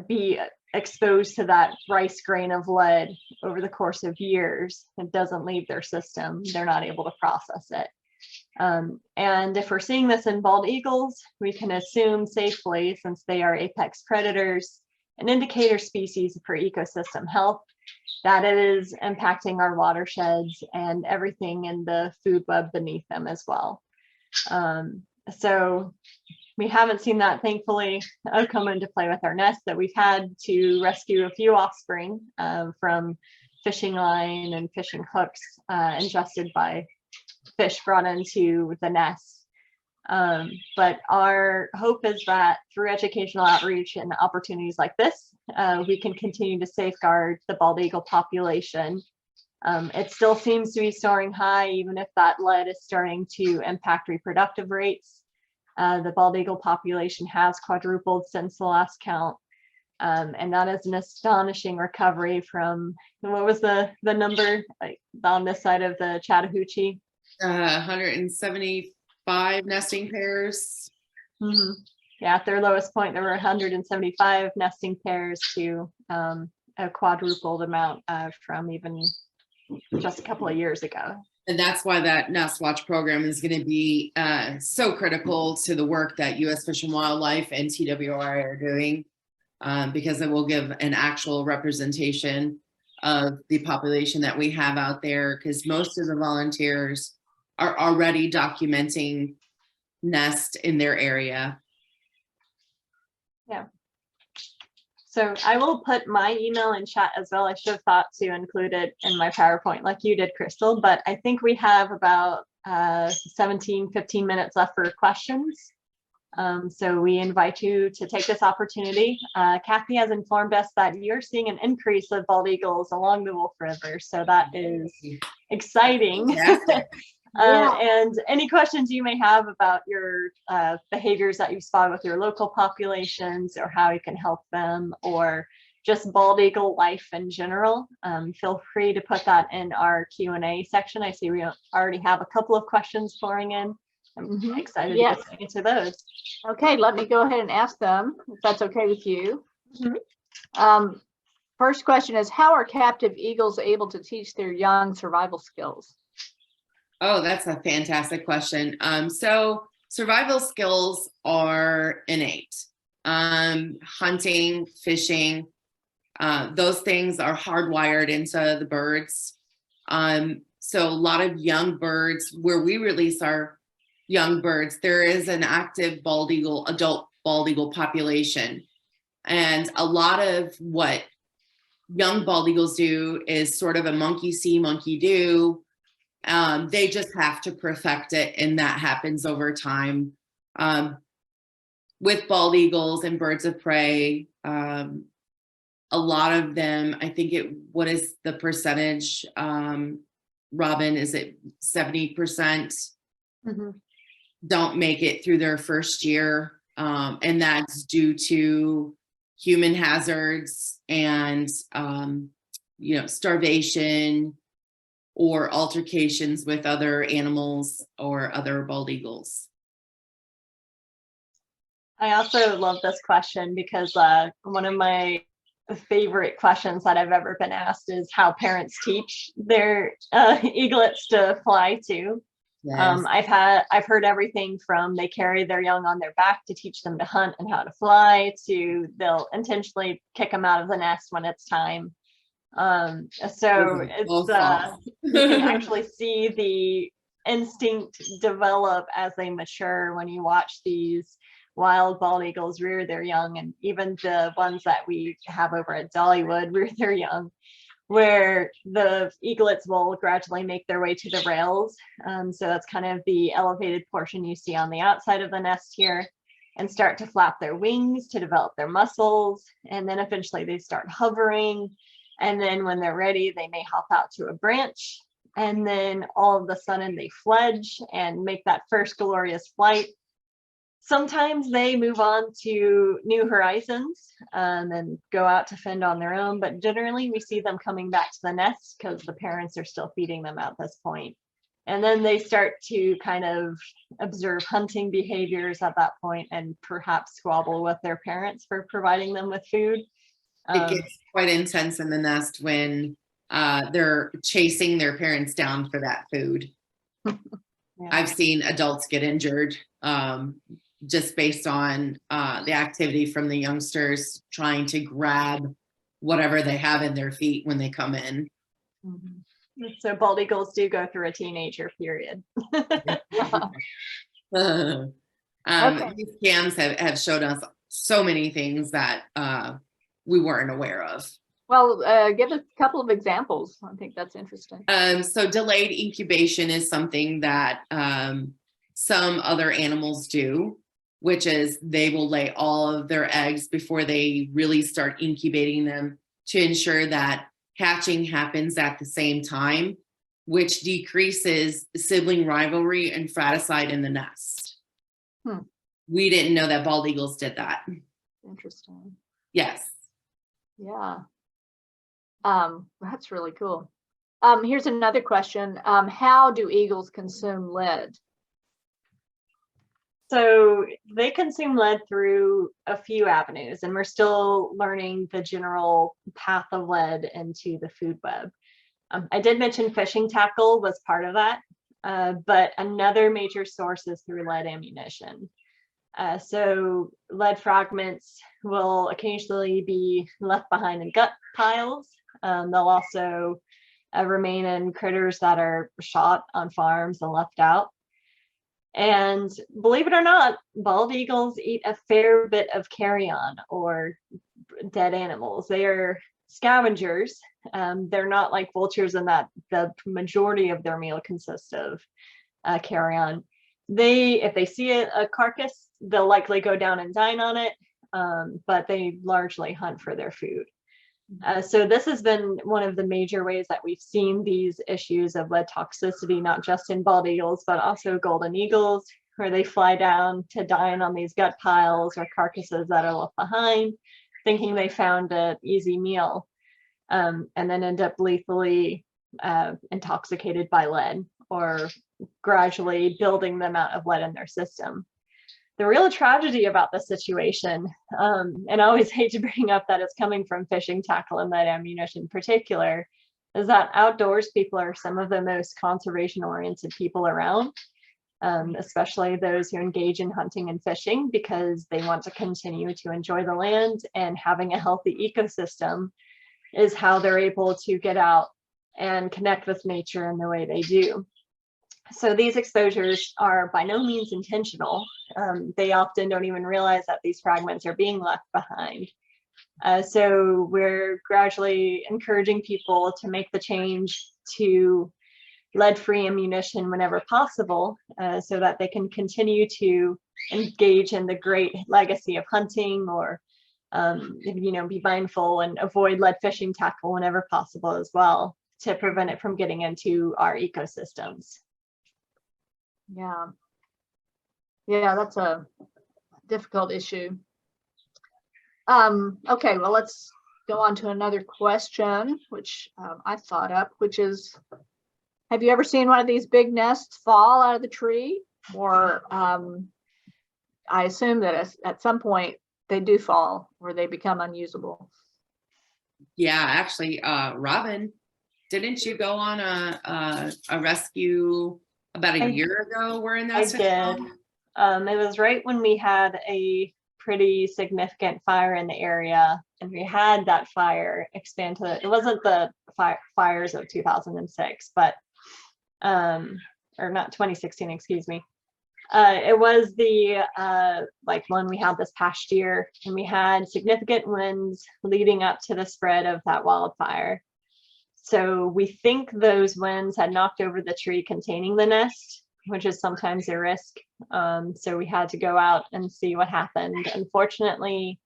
be exposed to that rice grain of lead over the course of years. It doesn't leave their system. They're not able to process it. And if we're seeing this in bald eagles, we can assume safely, since they are apex predators, an indicator species for ecosystem health, that it is impacting our watersheds and everything in the food web beneath them as well. So we haven't seen that, thankfully, come into play with our nest, that we've had to rescue a few offspring from fishing line and fishing hooks ingested by fish brought into the nest. But our hope is that through educational outreach and opportunities like this, we can continue to safeguard the bald eagle population. It still seems to be soaring high, even if that lead is starting to impact reproductive rates. The bald eagle population has quadrupled since the last count. And that is an astonishing recovery from, what was the number on this side of the Chattahoochee? 175 nesting pairs. Mm-hmm. Yeah, at their lowest point, there were 175 nesting pairs to a quadrupled amount from even just a couple of years ago. And that's why that Nest Watch program is going to be so critical to the work that U.S. Fish and Wildlife and TWRI are doing, because it will give an actual representation of the population that we have out there, because most of the volunteers are already documenting nest in their area. Yeah. So I will put my email in chat as well. I should have thought to include it in my PowerPoint like you did, Crystal, but I think we have about 15 minutes left for questions. So we invite you to take this opportunity. Kathy has informed us that you're seeing an increase of bald eagles along the Wolf River. So that is exciting. And any questions you may have about your behaviors that you spot with your local populations, or how you can help them, or just bald eagle life in general, feel free to put that in our Q&A section. I see we already have a couple of questions pouring in. I'm excited to get to answer those. Okay, let me go ahead and ask them, if that's okay with you. First question is, how are captive eagles able to teach their young survival skills? Oh, that's a fantastic question. So survival skills are innate. hunting, fishing. Those things are hardwired into the birds. So a lot of young birds, where we release our young birds, there is an active adult bald eagle population. And a lot of what young bald eagles do is sort of a monkey see, monkey do. They just have to perfect it, and that happens over time. With bald eagles and birds of prey, a lot of them, I think what is the percentage, Robin, is it 70% don't make it through their first year? And that's due to human hazards and, starvation or altercations with other animals or other bald eagles. I also love this question because one of my favorite questions that I've ever been asked is how parents teach their eaglets to fly too. Yes. I've heard everything from they carry their young on their back to teach them to hunt and how to fly, to they'll intentionally kick them out of the nest when it's time. So it's you can actually see the instinct develop as they mature when you watch these wild bald eagles rear their young, and even the ones that we have over at Dollywood rear their young, where the eaglets will gradually make their way to the rails. So that's kind of the elevated portion you see on the outside of the nest here, and start to flap their wings to develop their muscles. And then eventually they start hovering. And then when they're ready, they may hop out to a branch. And then all of a sudden they fledge and make that first glorious flight. Sometimes they move on to new horizons and go out to fend on their own, but generally we see them coming back to the nest because the parents are still feeding them at this point. And then they start to kind of observe hunting behaviors at that point and perhaps squabble with their parents for providing them with food. It gets quite intense in the nest when they're chasing their parents down for that food. Yeah. I've seen adults get injured just based on the activity from the youngsters trying to grab whatever they have in their feet when they come in. So bald eagles do go through a teenager period. These scans have showed us so many things that we weren't aware of. Well, give a couple of examples. I think that's interesting. So delayed incubation is something that some other animals do, which is they will lay all of their eggs before they really start incubating them to ensure that hatching happens at the same time, which decreases sibling rivalry and fratricide in the nest. We didn't know that bald eagles did that. Interesting. Yes. Yeah. That's really cool. Here's another question. How do eagles consume lead? So they consume lead through a few avenues, and we're still learning the general path of lead into the food web. I did mention fishing tackle was part of that, but another major source is through lead ammunition. So lead fragments will occasionally be left behind in gut piles. They'll also remain in critters that are shot on farms and left out. And believe it or not, bald eagles eat a fair bit of carrion or dead animals. They are scavengers. They're not like vultures in that the majority of their meal consists of carrion. If they see a carcass, they'll likely go down and dine on it, but they largely hunt for their food. So this has been one of the major ways that we've seen these issues of lead toxicity, not just in bald eagles, but also golden eagles, where they fly down to dine on these gut piles or carcasses that are left behind, thinking they found an easy meal, and then end up lethally intoxicated by lead or gradually building the amount of lead in their system. The real tragedy about this situation, and I always hate to bring up that it's coming from fishing tackle and lead ammunition in particular, is that outdoors people are some of the most conservation oriented people around. especially those who engage in hunting and fishing because they want to continue to enjoy the land, and having a healthy ecosystem is how they're able to get out and connect with nature in the way they do. So these exposures are by no means intentional. They often don't even realize that these fragments are being left behind. So we're gradually encouraging people to make the change to lead-free ammunition whenever possible, so that they can continue to engage in the great legacy of hunting, or be mindful and avoid lead fishing tackle whenever possible as well, to prevent it from getting into our ecosystems. Yeah. Yeah, that's a difficult issue. Okay, well, let's go on to another question, which I thought up, which is, have you ever seen one of these big nests fall out of the tree? Or I assume that at some point they do fall or they become unusable. Yeah, actually, Robin, didn't you go on a rescue about a year ago? We're in I that. did. It was right when we had a pretty significant fire in the area, and we had that fire expand to, it wasn't the fires of 2006, but or not 2016, excuse me. It was the like one we had this past year, and we had significant winds leading up to the spread of that wildfire. So we think those winds had knocked over the tree containing the nest, which is sometimes a risk. So we had to go out and see what happened. Unfortunately,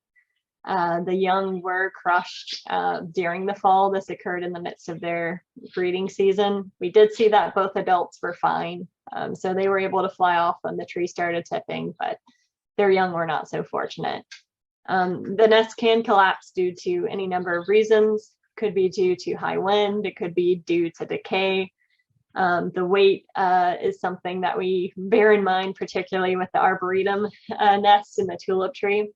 the young were crushed during the fall. This occurred in the midst of their breeding season. We did see that both adults were fine. So they were able to fly off when the tree started tipping, but their young were not so fortunate. The nest can collapse due to any number of reasons. Could be due to high wind. It could be due to decay. The weight is something that we bear in mind, particularly with the arboretum nest in the tulip tree,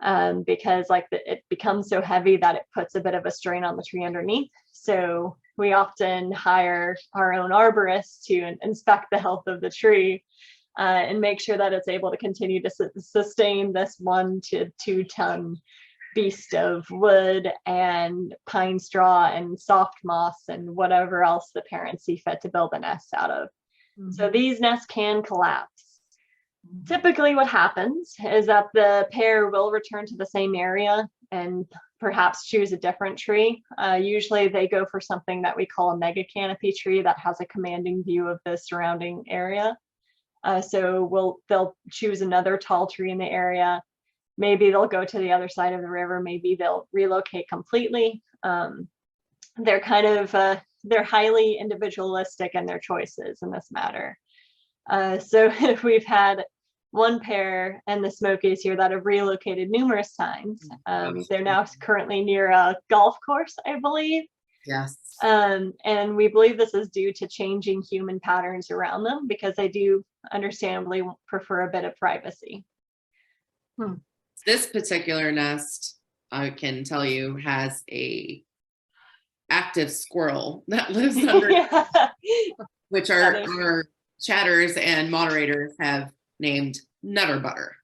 because it becomes so heavy that it puts a bit of a strain on the tree underneath. So we often hire our own arborists to inspect the health of the tree and make sure that it's able to continue to sustain this 1 to 2 ton beast of wood and pine straw and soft moss and whatever else the parents see fit to build a nest out of. Mm-hmm. So these nests can collapse. Mm-hmm. Typically what happens is that the pair will return to the same area and perhaps choose a different tree. Usually they go for something that we call a mega canopy tree that has a commanding view of the surrounding area. So they'll choose another tall tree in the area. Maybe they'll go to the other side of the river. Maybe they'll relocate completely. They're kind of, they're highly individualistic in their choices in this matter. So we've had one pair in the Smokies here that have relocated numerous times. They're now currently near a golf course, I believe. Yes. And we believe this is due to changing human patterns around them, because they do understandably prefer a bit of privacy. This particular nest, I can tell you, has a active squirrel that lives under, Yeah. which our chatters and moderators have named Nutter Butter.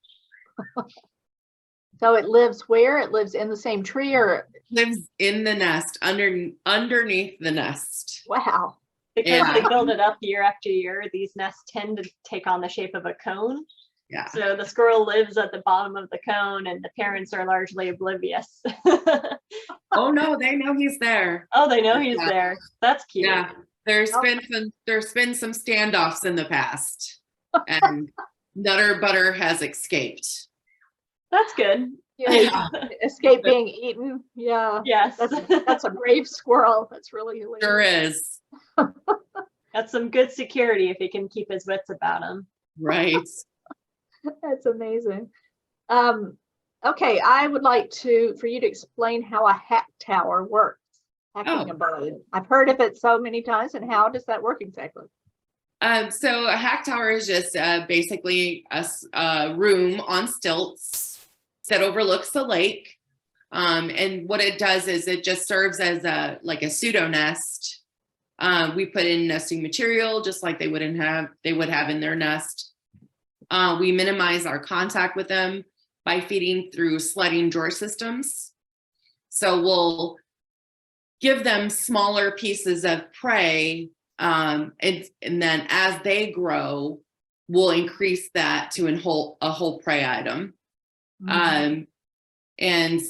So it lives where? It lives in the same tree, or lives in the nest, underneath the nest. Wow. Because they build it up year after year, these nests tend to take on the shape of a cone. Yeah. So the squirrel lives at the bottom of the cone, and the parents are largely oblivious. Oh no, they know he's there. Oh, they know he's there. That's cute. Yeah. There's been some standoffs in the past, and Nutter Butter has escaped. That's good. Yeah. Escape being eaten. Yeah. Yes. That's a brave squirrel. That's really hilarious. Sure is. That's some good security if he can keep his wits about him. Right. That's amazing. Okay, I would like for you to explain how a hack tower works. Hacking a bird. I've heard of it so many times, and how does that work exactly? So a hack tower is just basically a room on stilts that overlooks the lake. And what it does is it just serves as a pseudo nest We put in nesting material just like they would have in their nest. We minimize our contact with them by feeding through sliding drawer systems. So we'll give them smaller pieces of prey, and then as they grow, we'll increase that to a whole prey item. And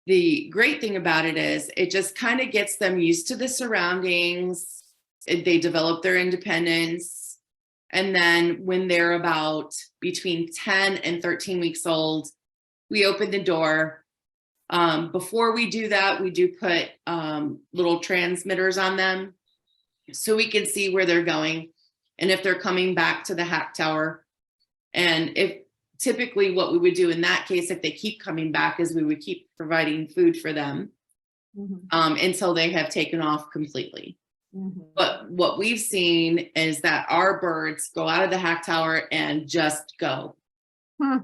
the great thing about it is it just kind of gets them used to the surroundings. They develop their independence. And then when they're about between 10 and 13 weeks old, we open the door. Before we do that, we do put little transmitters on them so we can see where they're going and if they're coming back to the hack tower. And if typically what we would do in that case, if they keep coming back, is we would keep providing food for them until they have taken off completely. But what we've seen is that our birds go out of the hack tower and just go. So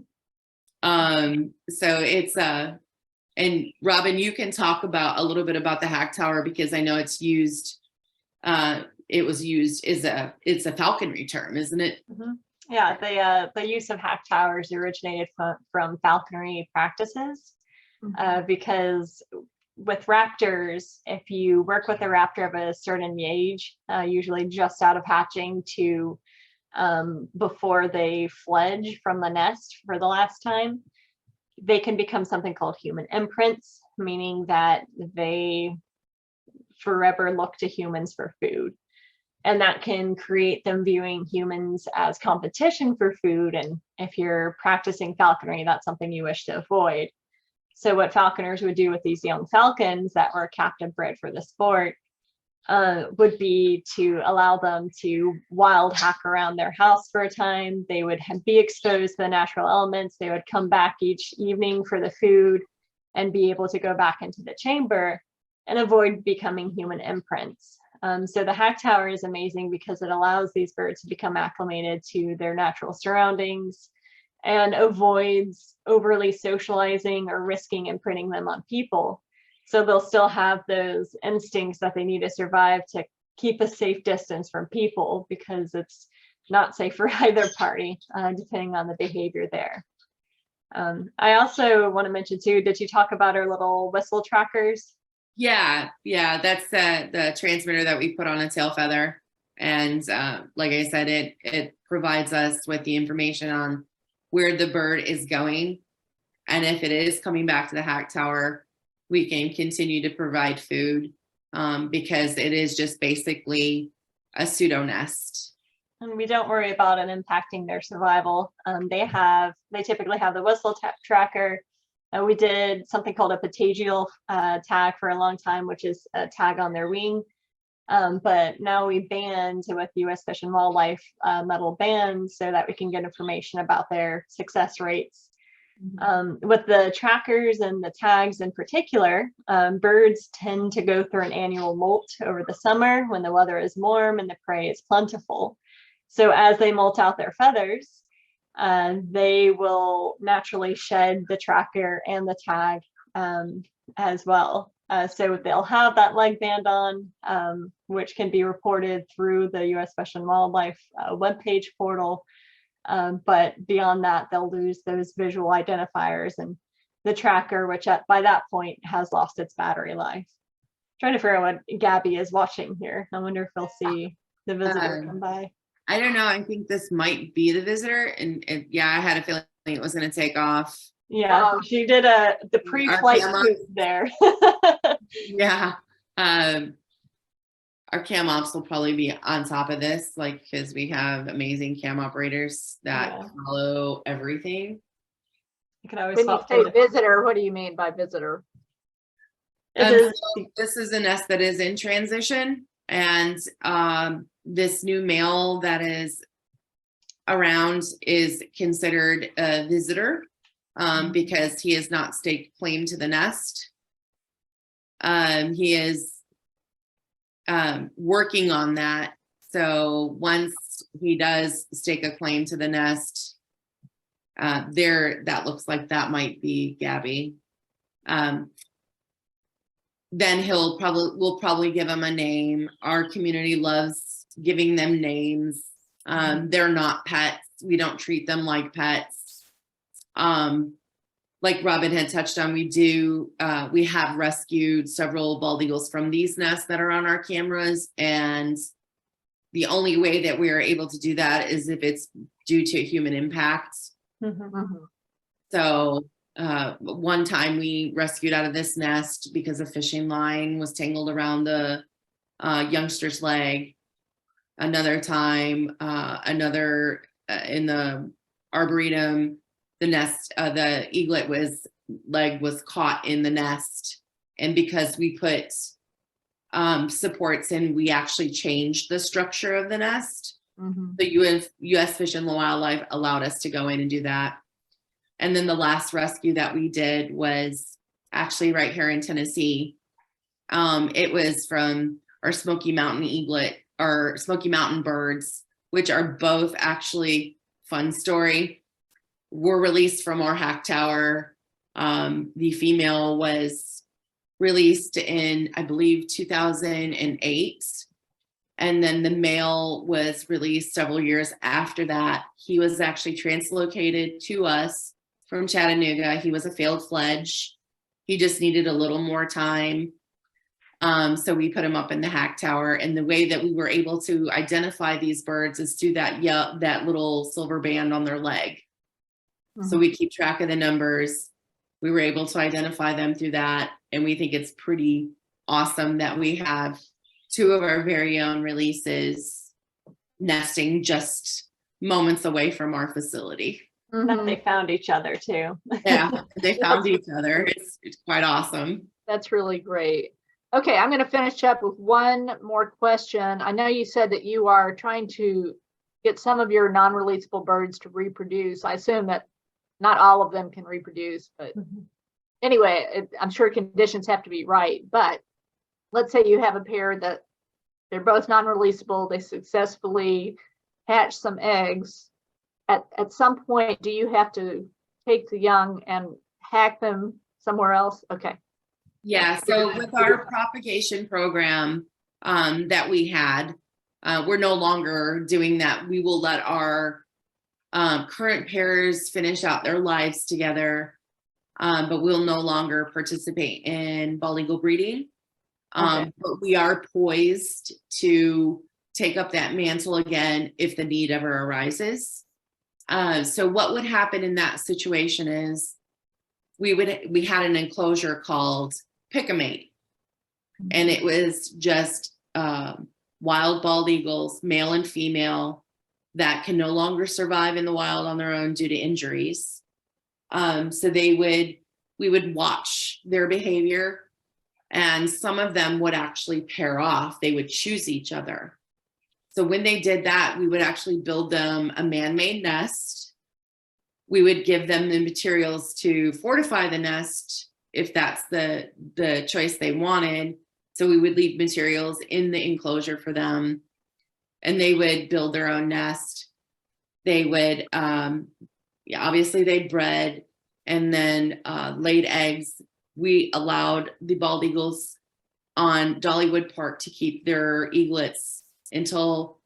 it's and Robin, you can talk about a little bit about the hack tower, because I know it's used. It was used it's a falconry term, isn't it? Yeah, the use of hack towers originated from falconry practices, because with raptors, if you work with a raptor of a certain age, usually just out of hatching to before they fledge from the nest for the last time, they can become something called human imprints, meaning that they forever look to humans for food. And that can create them viewing humans as competition for food. And if you're practicing falconry, that's something you wish to avoid. So what falconers would do with these young falcons that were captive bred for the sport would be to allow them to wild hack around their house for a time. They would be exposed to the natural elements. They would come back each evening for the food and be able to go back into the chamber and avoid becoming human imprints. So the hack tower is amazing because it allows these birds to become acclimated to their natural surroundings and avoids overly socializing or risking imprinting them on people. So they'll still have those instincts that they need to survive to keep a safe distance from people, because it's not safe for either party, depending on the behavior there. I also want to mention too, did you talk about our little whistle trackers? Yeah, that's the transmitter that we put on a tail feather. And like I said, it provides us with the information on where the bird is going. And if it is coming back to the hack tower, we can continue to provide food, because it is just basically a pseudo nest. And we don't worry about it impacting their survival. They typically have the whistle tracker. We did something called a patagial tag for a long time, which is a tag on their wing. But now we banned with U.S. Fish and Wildlife metal bands so that we can get information about their success rates. With the trackers and the tags in particular, birds tend to go through an annual molt over the summer when the weather is warm and the prey is plentiful. So as they molt out their feathers, they will naturally shed the tracker and the tag as well. So they'll have that leg band on, which can be reported through the U.S. Fish and Wildlife webpage portal. But beyond that, they'll lose those visual identifiers and the tracker, which by that point has lost its battery life. Trying to figure out what Gabby is watching here. I wonder if he'll see the visitor come by. I don't know. I think this might be the visitor. And yeah, I had a feeling it was going to take off. Yeah, she did the pre-flight poop there. Yeah. Our cam ops will probably be on top of this, like, because we have amazing cam operators that follow everything. You can always When you say visitor, what do you mean by visitor? So this is a nest that is in transition, and this new male that is around is considered a visitor because he has not staked claim to the nest. He is working on that. So once he does stake a claim to the nest, that looks like that might be Gabby. then we'll probably give them a name. Our community loves giving them names. They're not pets. We don't treat them like pets. Like Robin had touched on, we have rescued several bald eagles from these nests that are on our cameras. And the only way that we are able to do that is if it's due to human impact. So one time we rescued out of this nest because a fishing line was tangled around the youngster's leg. Another time, in the arboretum, the eaglet leg was caught in the nest. And because we put supports in, we actually changed the structure of the nest. The U.S. Fish and Wildlife allowed us to go in and do that. And then the last rescue that we did was actually right here in Tennessee. It was from our Smoky Mountain eaglet, or Smoky Mountain birds, which are both actually, fun story, were released from our hack tower. The female was released in, I believe, 2008. And then the male was released several years after that. He was actually translocated to us from Chattanooga. He was a failed fledge. He just needed a little more time. So we put him up in the hack tower. And the way that we were able to identify these birds is through that little silver band on their leg. So we keep track of the numbers. We were able to identify them through that. And we think it's pretty awesome that we have two of our very own releases nesting just moments away from our facility. That they found each other too. Yeah, they found each other. It's quite awesome. That's really great. Okay, I'm going to finish up with one more question. I know you said that you are trying to get some of your non-releasable birds to reproduce. I assume that not all of them can reproduce, but anyway, I'm sure conditions have to be right. But let's say you have a pair that they're both non-releasable, they successfully hatch some eggs. At some point, do you have to take the young and hack them somewhere else? Okay. Yeah, so with our propagation program that we had, we're no longer doing that. We will let our current pairs finish out their lives together, but we'll no longer participate in bald eagle breeding. But we are poised to take up that mantle again if the need ever arises. So what would happen in that situation is we had an enclosure called Pick a Mate, and it was just wild bald eagles, male and female, that can no longer survive in the wild on their own due to injuries. So we would watch their behavior, and some of them would actually pair off. They would choose each other. So when they did that, we would actually build them a man-made nest. We would give them the materials to fortify the nest if that's the choice they wanted. So we would leave materials in the enclosure for them, and they would build their own nest. They would, obviously they bred and then laid eggs. We allowed the bald eagles on Dollywood Park to keep their eaglets until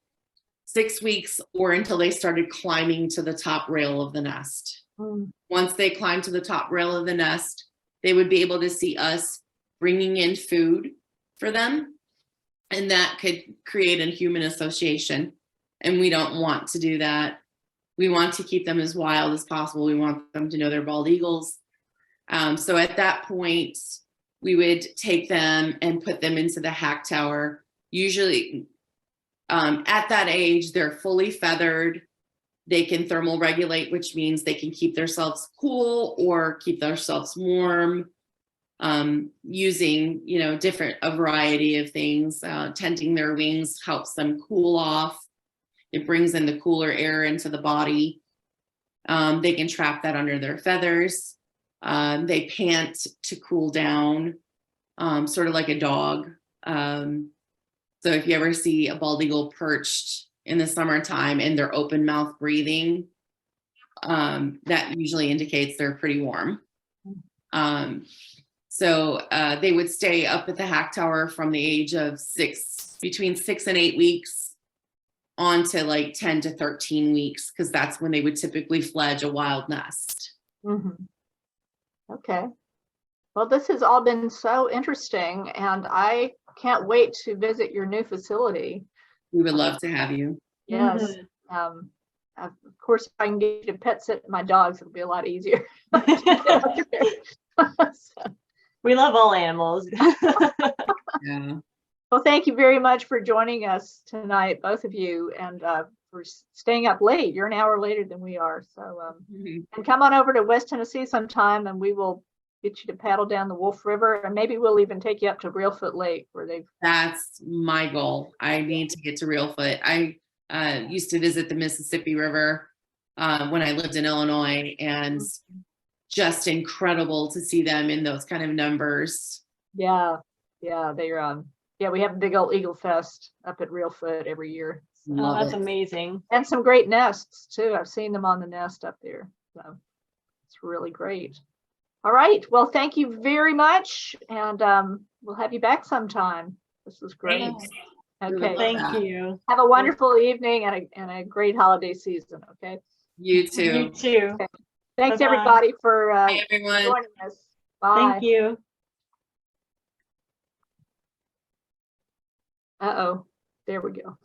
6 weeks or until they started climbing to the top rail of the nest. Once they climbed to the top rail of the nest, they would be able to see us bringing in food for them, and that could create a human association. And we don't want to do that. We want to keep them as wild as possible. We want them to know they're bald eagles. So at that point, we would take them and put them into the hack tower. Usually at that age, they're fully feathered. They can thermal regulate, which means they can keep themselves cool or keep themselves warm, using, a variety of things. Tending their wings helps them cool off. It brings in the cooler air into the body. They can trap that under their feathers. They pant to cool down, sort of like a dog. So if you ever see a bald eagle perched in the summertime and they're open mouth breathing, that usually indicates they're pretty warm. So they would stay up at the hack tower from the age of between 6 and 8 weeks on to like 10 to 13 weeks, because that's when they would typically fledge a wild nest. Mhm. Okay. Well, this has all been so interesting, and I can't wait to visit your new facility. We would love to have you. Yes. Of course, if I can get you to pet sit my dogs, it'll be a lot easier. So, We love all animals. Yeah. well, thank you very much for joining us tonight, both of you, and for staying up late. You're an hour later than we are. So, Mhm. and come on over to West Tennessee sometime, and we will get you to paddle down the Wolf River, and maybe we'll even take you up to Reelfoot Lake where they've. That's my goal. I need to get to Reelfoot. I used to visit the Mississippi River when I lived in Illinois, and just incredible to see them in those kind of numbers. Yeah, they're yeah, we have a big old Eagle Fest up at Reelfoot every year. Oh, Love that's it. amazing. And some great nests too. I've seen them on the nest up there. So it's really great. All right. Well, thank you very much. And we'll have you back sometime. This was great. Thanks. Okay. Thank you. Have a wonderful evening and a great holiday season. Okay. You You too. too. Thanks Bye-bye. everybody for Bye, everyone. joining us. Bye. Thank you. Uh-oh. There we go.